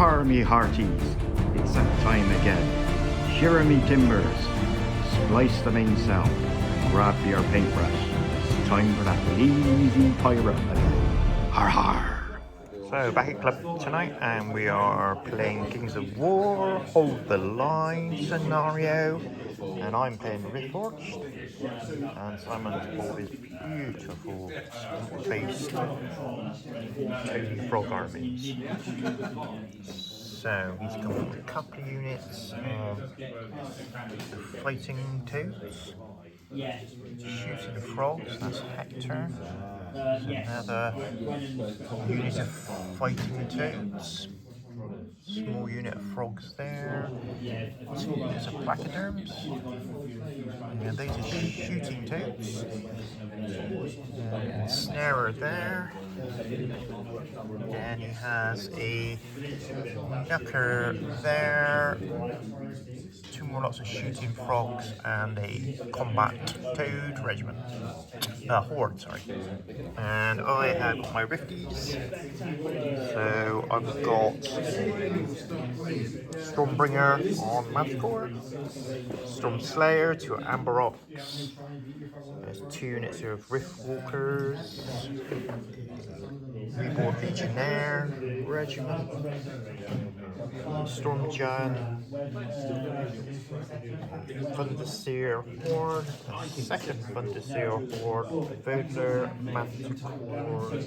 har me hearties, it's that time again. Shear me timbers, splice the mainsail, grab your paintbrush. It's time for that lazy pirate again. Har har! So back at club tonight, and we are playing Kings of War, Hold the Line scenario, and I'm playing Riftforged, and Simon's bought his beautiful swamp-based Tony Frog armies. So he's come up with a couple of units of fighting toads, shooting the frogs, that's Hector. Another unit of fighting toads, small unit of frogs there, 2 units of placoderms, and those are shooting toads, snarer there, and he has a knucker there, 2 more lots of shooting frogs, and a combat toad regiment, horde, sorry. And I have got my Rifties, so I've got Stormbringer on Manticore, Stormslayer, 2 Amber Orcs, there's 2 units of Riftwalkers, Reborn Legionnaire Regiment, Stormjan, Thunderseer Horde, a second Thunderseer Horde, Vodler Manticores,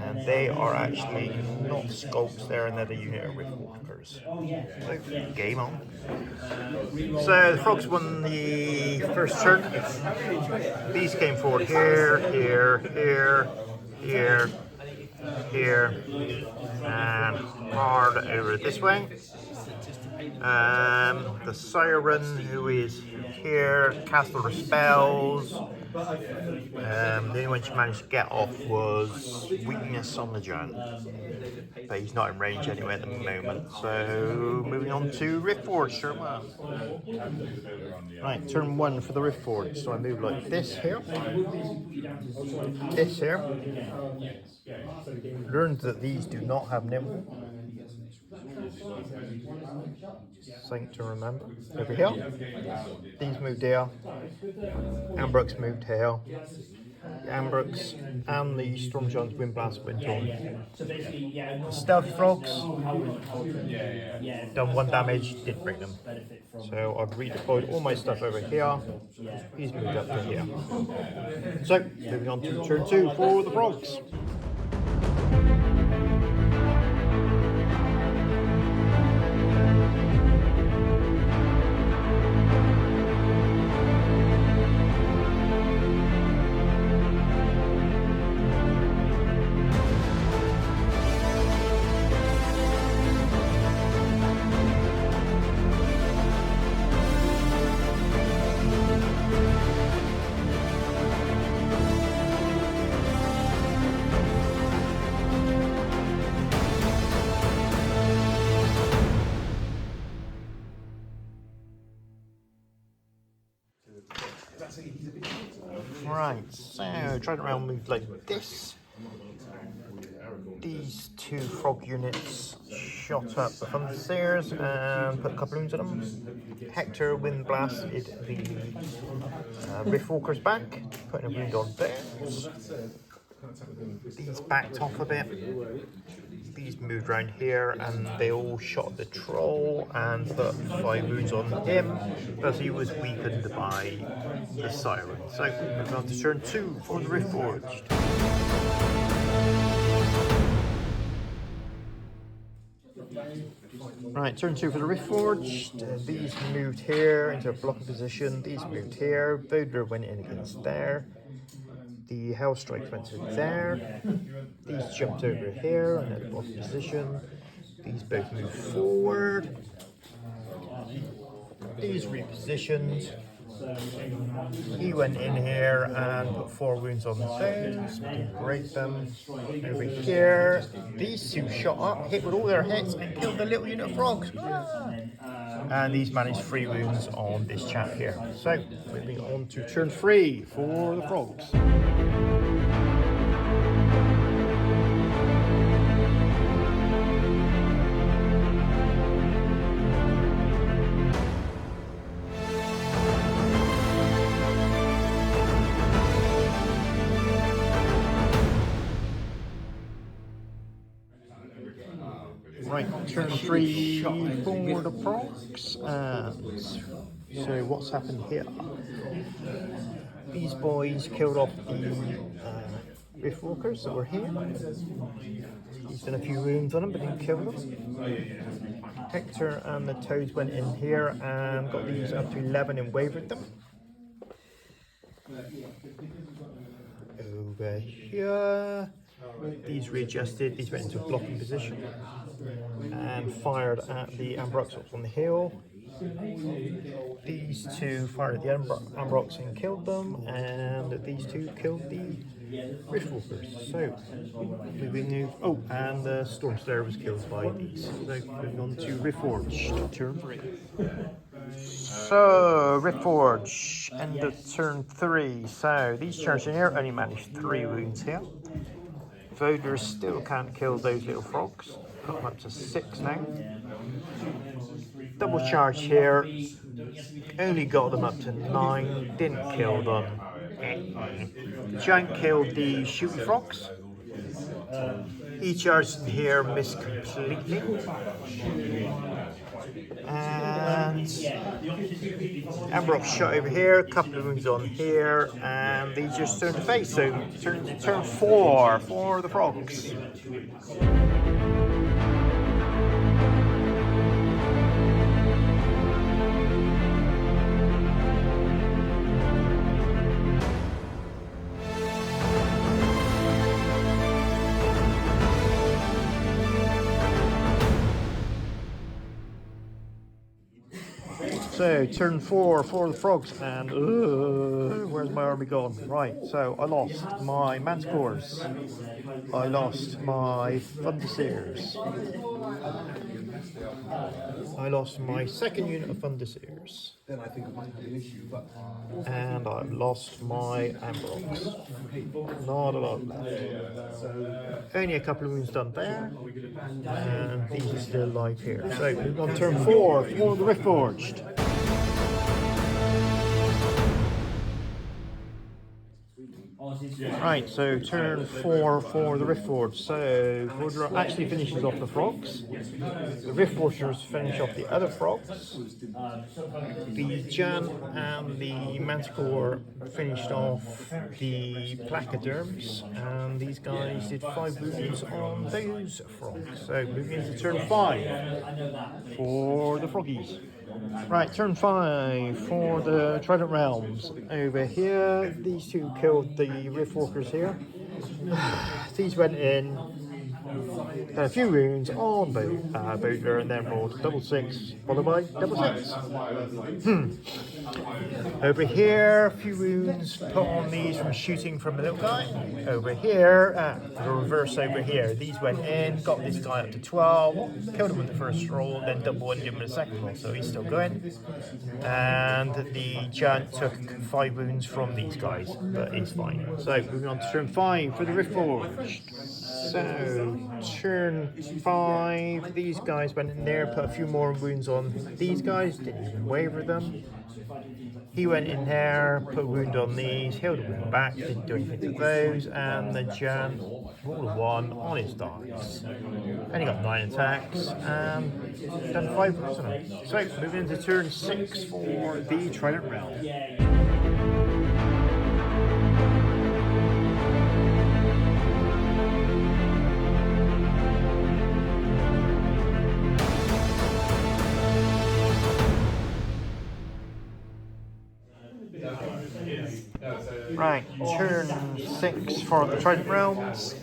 and they are actually not sculpts, they're another unit of Riftwalkers. So, game on. So the frogs won the first turn. These came forward here, here, here, here, here, and hard over this way. The Siren, who is here, cast all her spells. The only one she managed to get off was Weakness on the Giant, but he's not in range anyway at the moment. So moving on to Riftforged, turn 1. Right, turn 1 for the Riftforged. So I move like this here, this here. Learned that these do not have nimble. Something to remember. Over here, these moved here, Ambrooks moved here, the Ambrooks and the Stormjohn's Windblast went on. The Stealthy Frogs, done 1 damage, didn't break them. So I've redeployed all my stuff over here, he's moved up to here. So, moving on to turn 2 for the Frogs. Right, so Trident Realms moved like this. These 2 frog units shot up the Thunderseers and put a couple of wounds on them. Hector windblasted the Riftwalkers back, putting a wound on theirs. These backed off a bit. These moved around here and they all shot the troll and put 5 wounds on him, because he was weakened by the Siren. So moving on to turn 2 for the Riftforged. Right, turn 2 for the Riftforged. These moved here into a blocking position. These moved here. Vodler went in against there. The Hellstrikes went to there. These jumped over here in a blocking position. These both moved forward. These repositioned. He went in here and put 4 wounds on those, didn't break them. Over here, these 2 shot up, hit with all their hits and killed the little unit of frogs. Ah! And these managed 3 wounds on this chap here. So, moving on to turn 3 for the frogs. Right, turn 3 for the procs. And so what's happened here? These boys killed off the Riftwalkers that were here. He's done a few wounds on them but didn't kill them. Hector and the Toads went in here and got these up to 11 and wavered them. Over here, these readjusted, these went into a blocking position and fired at the Ambrox on the hill. These two fired at the Ambrox and killed them, and these two killed the Riftwalkers. So, moving new. Oh, and the Stormslayer was killed by these. So, moving on to Riftforged, turn 3. So, Riftforged, end of turn 3. So, these turns in here only managed 3 wounds here. Voders still can't kill those little frogs. Got them up to 6 now. Double charge here, only got them up to 9, didn't kill them. Giant killed the shooting frogs. He charged in here, missed completely. And Ambrox shot over here, a couple of wounds on here, and they just turned to face. So turn 4 for the frogs. So, turn 4 for the frogs, and where's my army gone? Right, so I lost my Manticores, I lost my Thunderseers, I lost my second unit of Thunderseers, and I've lost my Ambrox. Not a lot left. Only a couple of wounds done there, and these are still alive here. So, we've got turn 4 for the Riftforged. Right, so turn 4 for the Riftforged. So Vordra actually finishes off the frogs. The Riftwalkers finish off the other frogs. The Jan and the Manticore finished off the Placoderms, and these guys did 5 wounds on those frogs. So moving into turn 5 for the froggies. Right, turn 5 for the Trident Realms. Over here, these two killed the Riftwalkers here. These went in, had a few wounds on Bodler, and then rolled double 6, followed by double 6. Over here, a few wounds put on these from shooting from the little guy. Over here, the reverse over here. These went in, got this guy up to 12, killed him with the first roll, then double wounded him with the second roll, so he's still going. And the giant took 5 wounds from these guys, but he's fine. So, moving on to turn 5 for the Riftforged. So, turn 5, these guys went in there, put a few more wounds on these guys, didn't even waver them. He went in there, put a wound on these, healed a wound back, didn't do anything to those, and the Jan rolled a 1 on his dice. And he got 9 attacks, and done 5 wounds on him. So, moving into turn 6 for the Trident Realms. Right, turn 6 for the Trident Realms.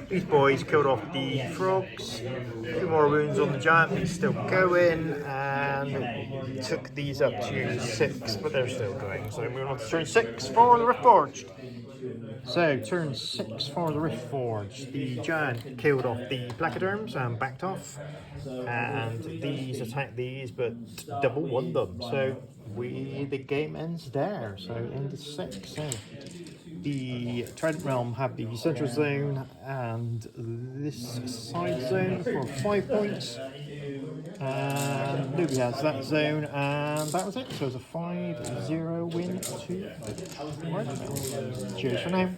These boys killed off the frogs, a few more wounds on the giant, he's still going, and took these up to 6, but they're still going. So moving on to turn 6 for the Riftforged. So, turn 6 for the Riftforged. The giant killed off the Placoderms and backed off, and these attacked these, but double won them. So, the game ends there. So, end of 6. So, the Trident Realm have the central zone and this side zone for 5 points. And Luby has that zone, and that was it. So it was a 5-0 win to Trident Realm. Cheers for now.